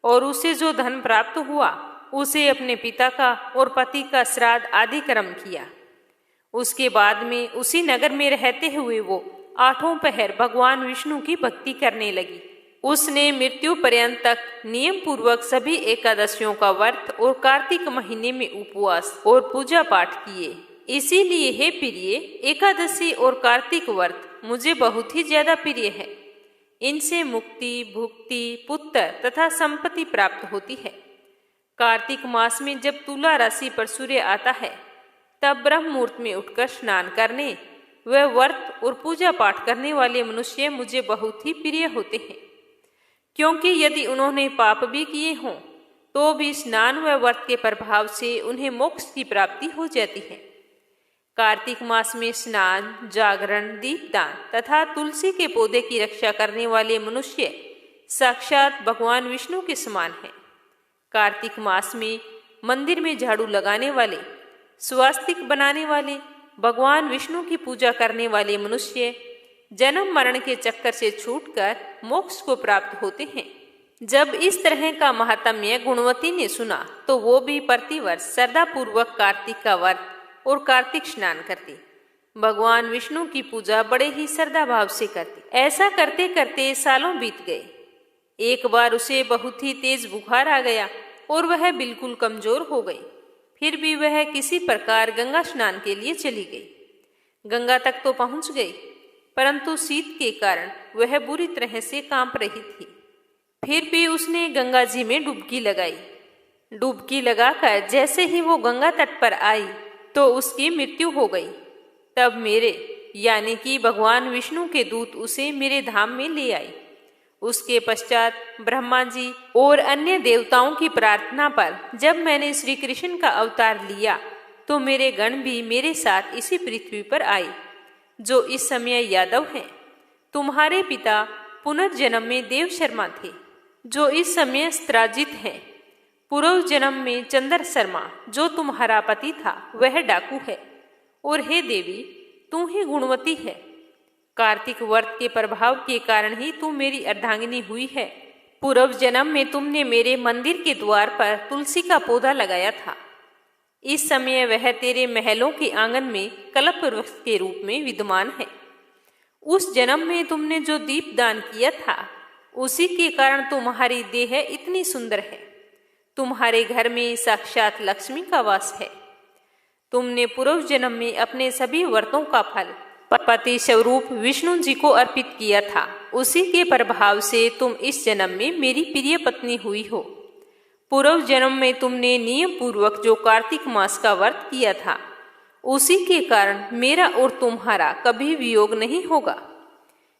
और उसे जो धन प्राप्त हुआ उसे अपने पिता का और पति का श्राद्ध आदि कर्म किया। उसके बाद में उसी नगर में रहते हुए वो 8 पहर भगवान विष्णु की भक्ति करने लगी। उसने मृत्यु पर्यंत तक नियम पूर्वक सभी एकादशियों का व्रत और कार्तिक महीने में उपवास और पूजा पाठ किए। इसीलिए हे प्रिय, एकादशी और कार्तिक व्रत मुझे बहुत ही ज्यादा प्रिय है। इनसे मुक्ति, भुक्ति, पुत्र तथा संपत्ति प्राप्त होती है। कार्तिक मास में जब तुला राशि पर सूर्य आता है तब ब्रह्म मुहूर्त में उठकर स्नान करने व व्रत और पूजा पाठ करने वाले मनुष्य मुझे बहुत ही प्रिय होते हैं, क्योंकि यदि उन्होंने पाप भी किए हों तो भी स्नान व व्रत के प्रभाव से उन्हें मोक्ष की प्राप्ति हो जाती है। कार्तिक मास में स्नान, जागरण, दीपदान तथा तुलसी के पौधे की रक्षा करने वाले मनुष्य साक्षात भगवान विष्णु के समान हैं। कार्तिक मास में मंदिर में झाड़ू लगाने वाले, स्वास्तिक बनाने वाले, भगवान विष्णु की पूजा करने वाले मनुष्य जन्म मरण के चक्कर से छूटकर मोक्ष को प्राप्त होते हैं। जब इस तरह का महात्म्य गुणवती ने सुना तो वो भी प्रतिवर्ष श्रद्धा पूर्वक कार्तिक का व्रत और कार्तिक स्नान करती, भगवान विष्णु की पूजा बड़े ही श्रद्धा भाव से करती। ऐसा करते करते सालों बीत गए। एक बार उसे बहुत ही तेज बुखार आ गया और वह बिल्कुल कमजोर हो गई। फिर भी वह किसी प्रकार गंगा स्नान के लिए चली गई। गंगा तक तो पहुंच गई, परंतु शीत के कारण वह बुरी तरह से कांप रही थी। फिर भी उसने गंगा जी में डुबकी लगाई। डुबकी लगाकर जैसे ही वो गंगा तट पर आई तो उसकी मृत्यु हो गई। तब मेरे यानी कि भगवान विष्णु के दूत उसे मेरे धाम में ले आए। उसके पश्चात ब्रह्मा जी और अन्य देवताओं की प्रार्थना पर जब मैंने श्री कृष्ण का अवतार लिया तो मेरे गण भी मेरे साथ इसी पृथ्वी पर आए, जो इस समय यादव हैं। तुम्हारे पिता पुनर्जन्म में देव शर्मा थे, जो इस समय स्त्राजित हैं। पूर्व जन्म में चंद्र शर्मा, जो तुम्हारा पति था, वह डाकू है। और हे देवी, तू ही गुणवती है। कार्तिक व्रत के प्रभाव के कारण ही तू मेरी अर्धांगिनी हुई है। पूर्व जन्म में तुमने मेरे मंदिर के द्वार पर तुलसी का पौधा लगाया था। इस समय वह तेरे महलों के आंगन में कल्प वृक्ष के रूप में विद्यमान है। उस जन्म में तुमने जो दीप दान किया था, उसी के कारण तुम्हारी देह इतनी सुंदर है। तुम्हारे घर में साक्षात लक्ष्मी का वास है। तुमने पूर्व जन्म में अपने सभी व्रतों का फल पति स्वरूप विष्णु जी को अर्पित किया था। उसी के प्रभाव से तुम इस जन्म में मेरी प्रिय पत्नी हुई हो। पूर्व जन्म में तुमने नियम पूर्वक जो कार्तिक मास का व्रत किया था, उसी के कारण मेरा और तुम्हारा कभी वियोग नहीं होगा।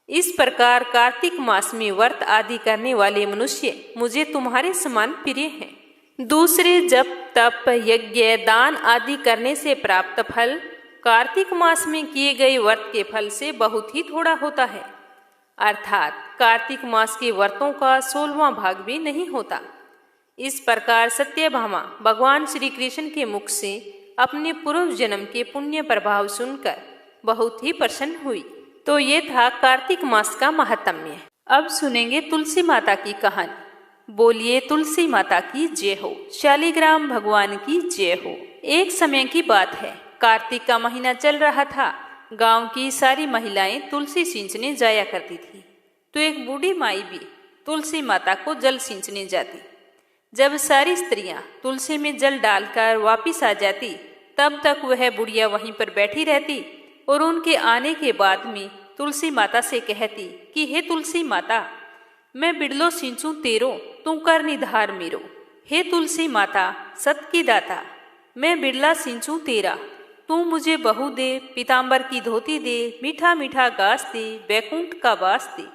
इस प्रकार कार्तिक मास में व्रत आदि करने वाले मनुष्य मुझे तुम्हारे समान प्रिय हैं। दूसरे जप, तप, यज्ञ, दान आदि करने से प्राप्त फल कार्तिक मास में किए गए व्रत के फल से बहुत ही थोड़ा होता है। अर्थात कार्तिक मास के व्रतों का 16वां भाग भी नहीं होता। इस प्रकार सत्यभामा भगवान श्री कृष्ण के मुख से अपने पूर्व जन्म के पुण्य प्रभाव सुनकर बहुत ही प्रसन्न हुई। तो ये था कार्तिक मास का महात्म्य। अब सुनेंगे तुलसी माता की कहानी। बोलिए तुलसी माता की जय हो, शालिग्राम भगवान की जय हो। एक समय की बात है, कार्तिक का महीना चल रहा था। गांव की सारी महिलाएं तुलसी सींचने जाया करती थी, तो एक बूढ़ी माई भी तुलसी माता को जल सींचने जाती। जब सारी स्त्रियां तुलसी में जल डालकर वापिस आ जाती, तब तक वह बुढ़िया वहीं पर बैठी रहती और उनके आने के बाद में तुलसी माता से कहती कि हे तुलसी माता, मैं बिड़लो सींचूं तेरो, तू कर निधार मेरो। हे तुलसी माता सत की दाता, मैं बिड़ला सींचूं तेरा, तू मुझे बहू दे, पीताम्बर की धोती दे, मीठा मीठा घास दे, बैकुंठ का बास दे,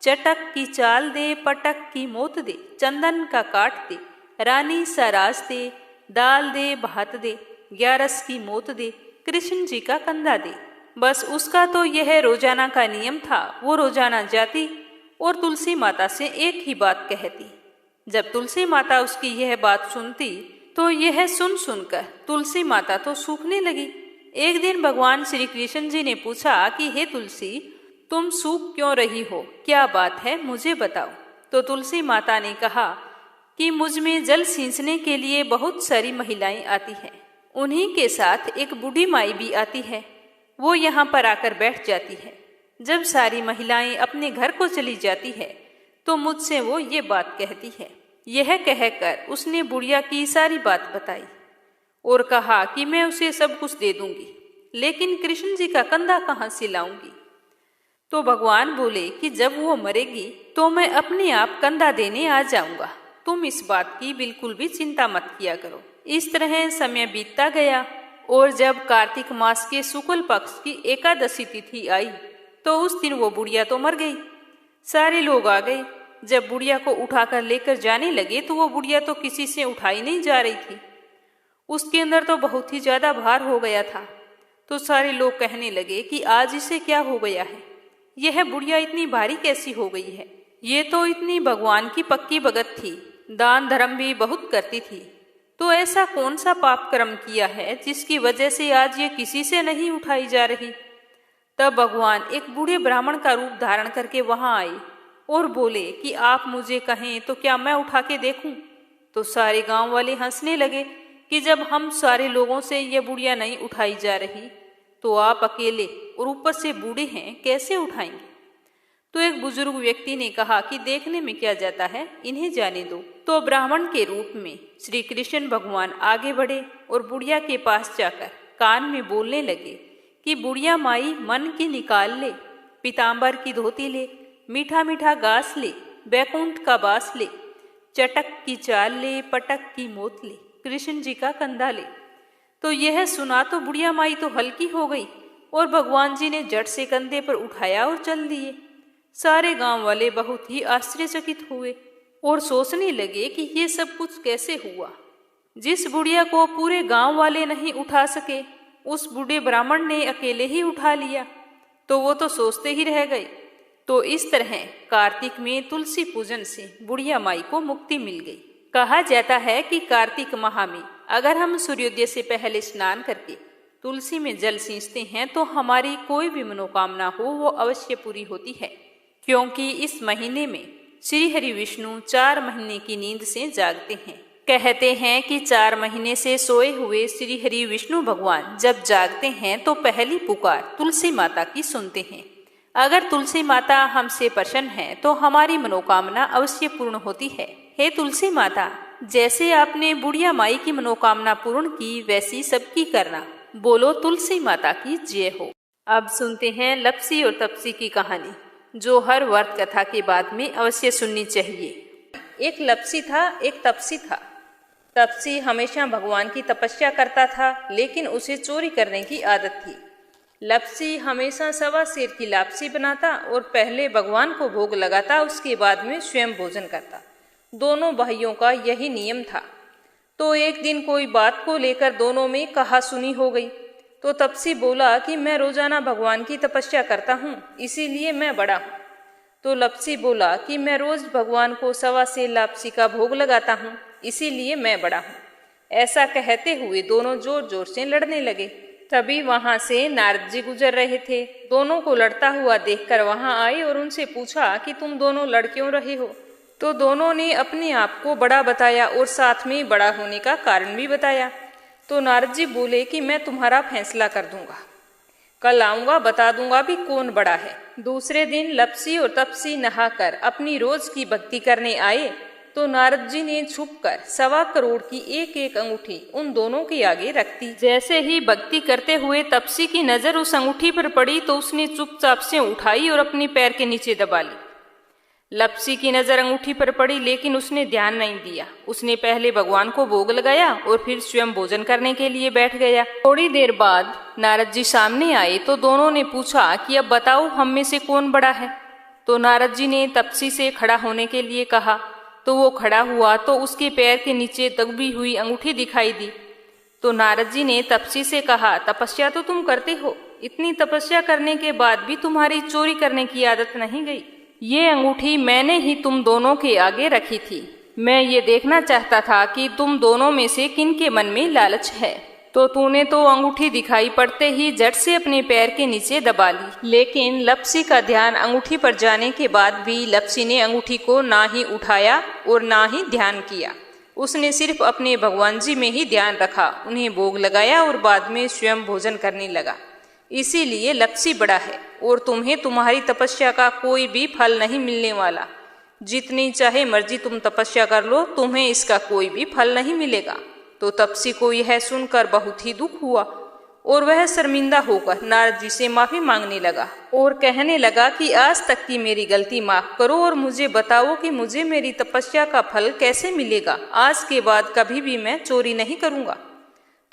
चटक की चाल दे, पटक की मोत दे, चंदन का काट दे, रानी सा राज दे, दाल दे, भात दे, 11 की मोत दे, कृष्ण जी का कंधा दे। बस उसका तो यह रोजाना का नियम था। वो रोजाना जाती और तुलसी माता से एक ही बात कहती जब तुलसी माता उसकी यह बात सुनती तो यह सुन सुनकर तुलसी माता तो सूखने लगी। एक दिन भगवान श्री कृष्ण जी ने पूछा कि हे तुलसी, तुम सूख क्यों रही हो, क्या बात है, मुझे बताओ। तो तुलसी माता ने कहा कि मुझ में जल सींचने के लिए बहुत सारी महिलाएं आती हैं, उन्हीं के साथ एक बूढ़ी माई भी आती है, वो यहाँ पर आकर बैठ जाती है। जब सारी महिलाएं अपने घर को चली जाती है तो मुझसे वो ये बात कहती है। यह कहकर उसने बुढ़िया की सारी बात बताई और कहा कि मैं उसे सब कुछ दे दूंगी, लेकिन कृष्ण जी का कंधा कहाँ से लाऊंगी। तो भगवान बोले कि जब वो मरेगी तो मैं अपने आप कंधा देने आ जाऊंगा, तुम इस बात की बिल्कुल भी चिंता मत किया करो। इस तरह समय बीतता गया और जब कार्तिक मास के शुक्ल पक्ष की एकादशी तिथि आई तो उस दिन वो बुढ़िया तो मर गई। सारे लोग आ गए। जब बुढ़िया को उठाकर लेकर जाने लगे तो वो बुढ़िया तो किसी से उठाई नहीं जा रही थी, उसके अंदर तो बहुत ही ज्यादा भार हो गया था। तो सारे लोग कहने लगे कि आज इसे क्या हो गया है, यह बुढ़िया इतनी भारी कैसी हो गई है। ये तो इतनी भगवान की पक्की भगत थी, दान धर्म भी बहुत करती थी, तो ऐसा कौन सा पाप कर्म किया है जिसकी वजह से आज ये किसी से नहीं उठाई जा रही। तब भगवान एक बूढ़े ब्राह्मण का रूप धारण करके वहां आए और बोले कि आप मुझे कहें तो क्या मैं उठा के देखूं। तो सारे गांव वाले हंसने लगे कि जब हम सारे लोगों से ये बुढ़िया नहीं उठाई जा रही तो आप अकेले और ऊपर से बूढ़े हैं, कैसे उठाएंगे। तो एक बुजुर्ग व्यक्ति ने कहा कि देखने में क्या जाता है, इन्हें जाने दो। तो ब्राह्मण के रूप में श्री कृष्ण भगवान आगे बढ़े और बुढ़िया के पास जाकर कान में बोलने लगे कि बुढ़िया माई मन की निकाल ले, पीताम्बर की धोती ले, मीठा मीठा घास ले, बैकुंठ का बास ले, चटक की चाल ले, पटक की मोत ले, कृष्ण जी का कंधा ले। तो यह सुना तो बुढ़िया माई तो हल्की हो गई और भगवान जी ने जट से कंधे पर उठाया और चल दिए। सारे गांव वाले बहुत ही आश्चर्यचकित हुए और सोचने लगे कि ये सब कुछ कैसे हुआ। जिस बुढ़िया को पूरे गांव वाले नहीं उठा सके उस बूढ़े ब्राह्मण ने अकेले ही उठा लिया, तो वो तो सोचते ही रह गए। तो इस तरह कार्तिक में तुलसी पूजन से बुढ़िया माई को मुक्ति मिल गई। कहा जाता है कि कार्तिक माह में अगर हम सूर्योदय से पहले स्नान करके तुलसी में जल सींचते हैं तो हमारी कोई भी मनोकामना हो वो अवश्य पूरी होती है, क्योंकि इस महीने में श्री हरि विष्णु 4 महीने की नींद से जागते हैं। कहते हैं कि 4 महीने से सोए हुए श्री हरि विष्णु भगवान जब जागते हैं तो पहली पुकार तुलसी माता की सुनते हैं। अगर तुलसी माता हमसे प्रसन्न है तो हमारी मनोकामना अवश्य पूर्ण होती है। हे तुलसी माता, जैसे आपने बुढ़िया माई की मनोकामना पूर्ण की वैसी सबकी करना। बोलो तुलसी माता की जय हो। अब सुनते हैं लप्सी और तपसी की कहानी, जो हर व्रत कथा के बाद में अवश्य सुननी चाहिए। एक लप्सी था, एक तपसी था। तपसी हमेशा भगवान की तपस्या करता था, लेकिन उसे चोरी करने की आदत थी। लप्सी हमेशा 1.25 सेर की लापसी बनाता और पहले भगवान को भोग लगाता, उसके बाद में स्वयं भोजन करता। दोनों भाइयों का यही नियम था। तो एक दिन कोई बात को लेकर दोनों में कहासुनी हो गई। तो तपसी बोला कि मैं रोजाना भगवान की तपस्या करता हूँ, इसीलिए मैं बड़ा हूँ। तो लप्सी बोला कि मैं रोज भगवान को 1.25 सेर लापसी का भोग लगाता हूँ, इसीलिए मैं बड़ा हूँ। ऐसा कहते हुए दोनों जोर जोर से लड़ने लगे। तभी वहां से नारद जी गुजर रहे थे। दोनों को लड़ता हुआ देखकर वहां आए और उनसे पूछा कि तुम दोनों लड़ क्यों रहे हो। तो दोनों ने अपने आप को बड़ा बताया और साथ में बड़ा होने का कारण भी बताया। तो नारद जी बोले कि मैं तुम्हारा फैसला कर दूंगा, कल आऊंगा, बता दूंगा भी कौन बड़ा है। दूसरे दिन लप्सी और तपसी नहाकर अपनी रोज की भक्ति करने आए। तो नारद जी ने छुपकर 1.25 करोड़ की एक एक अंगूठी उन दोनों के आगे रख दी। जैसे ही भक्ति करते हुए तपसी की नजर उस अंगूठी पर पड़ी तो उसने चुपचाप से उठाई और अपने पैर के नीचे दबा ली। लप्सी की नजर अंगूठी पर पड़ी, लेकिन उसने ध्यान नहीं दिया। उसने पहले भगवान को भोग लगाया और फिर स्वयं भोजन करने के लिए बैठ गया। थोड़ी देर बाद नारद जी सामने आए तो दोनों ने पूछा कि अब बताओ हम में से कौन बड़ा है। तो नारद जी ने तपसी से खड़ा होने के लिए कहा। तो वो खड़ा हुआ तो उसके पैर के नीचे दबी हुई अंगूठी दिखाई दी। तो नारद जी ने तपसी से कहा, तपस्या तो तुम करते हो, इतनी तपस्या करने के बाद भी तुम्हारी चोरी करने की आदत नहीं गई। ये अंगूठी मैंने ही तुम दोनों के आगे रखी थी। मैं ये देखना चाहता था कि तुम दोनों में से किन के मन में लालच है। तो तूने तो अंगूठी दिखाई पड़ते ही झट से अपने पैर के नीचे दबा ली। लेकिन लप्सी का ध्यान अंगूठी पर जाने के बाद भी लप्सी ने अंगूठी को ना ही उठाया और ना ही ध्यान किया। उसने सिर्फ अपने भगवान जी में ही ध्यान रखा, उन्हें भोग लगाया और बाद में स्वयं भोजन करने लगा। इसीलिए लप्सी बड़ा है और तुम्हें तुम्हारी तपस्या का कोई भी फल नहीं मिलने वाला। जितनी चाहे मर्जी तुम तपस्या कर लो, तुम्हें इसका कोई भी फल नहीं मिलेगा। तो तपसी को यह सुनकर बहुत ही दुख हुआ और वह शर्मिंदा होकर नारद जी से माफी मांगने लगा और कहने लगा कि आज तक की मेरी गलती माफ करो और मुझे बताओ कि मुझे मेरी तपस्या का फल कैसे मिलेगा। आज के बाद कभी भी मैं चोरी नहीं करूंगा।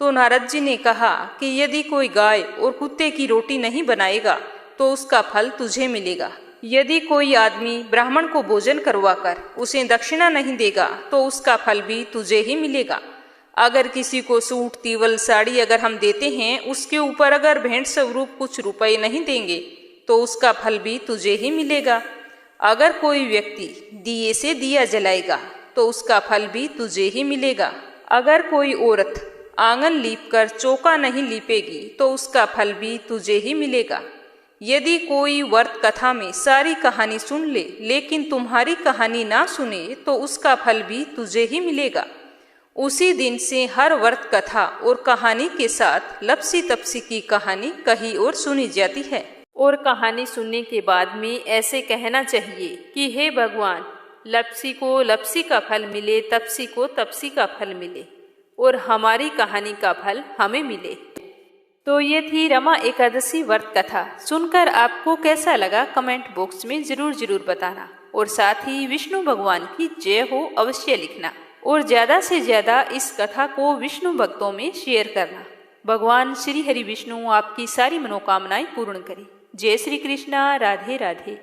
तो नारद जी ने कहा कि यदि कोई गाय और कुत्ते की रोटी नहीं बनाएगा तो उसका फल तुझे मिलेगा। यदि कोई आदमी ब्राह्मण को भोजन करवाकर उसे दक्षिणा नहीं देगा तो उसका फल भी तुझे ही मिलेगा। अगर किसी को सूट, तीवल, साड़ी अगर हम देते हैं, उसके ऊपर अगर भेंट स्वरूप कुछ रुपए नहीं देंगे तो उसका फल भी तुझे ही मिलेगा। अगर कोई व्यक्ति दिए से दिया जलाएगा तो उसका फल भी तुझे ही मिलेगा। अगर कोई औरत आंगन लीपकर चौका नहीं लीपेगी तो उसका फल भी तुझे ही मिलेगा। यदि कोई व्रत कथा में सारी कहानी सुन ले लेकिन तुम्हारी कहानी ना सुने तो उसका फल भी तुझे ही मिलेगा। उसी दिन से हर व्रत कथा और कहानी के साथ लप्सी तपसी की कहानी कहीं और सुनी जाती है। और कहानी सुनने के बाद में ऐसे कहना चाहिए कि हे भगवान, लप्सी को लप्सी का फल मिले, तपसी को तपसी का फल मिले और हमारी कहानी का फल हमें मिले। तो ये थी रमा एकादशी व्रत कथा। सुनकर आपको कैसा लगा कमेंट बॉक्स में जरूर बताना और साथ ही विष्णु भगवान की जय हो अवश्य लिखना और ज़्यादा से ज़्यादा इस कथा को विष्णु भक्तों में शेयर करना। भगवान श्री हरि विष्णु आपकी सारी मनोकामनाएं पूर्ण करें। जय श्री कृष्णा। राधे राधे।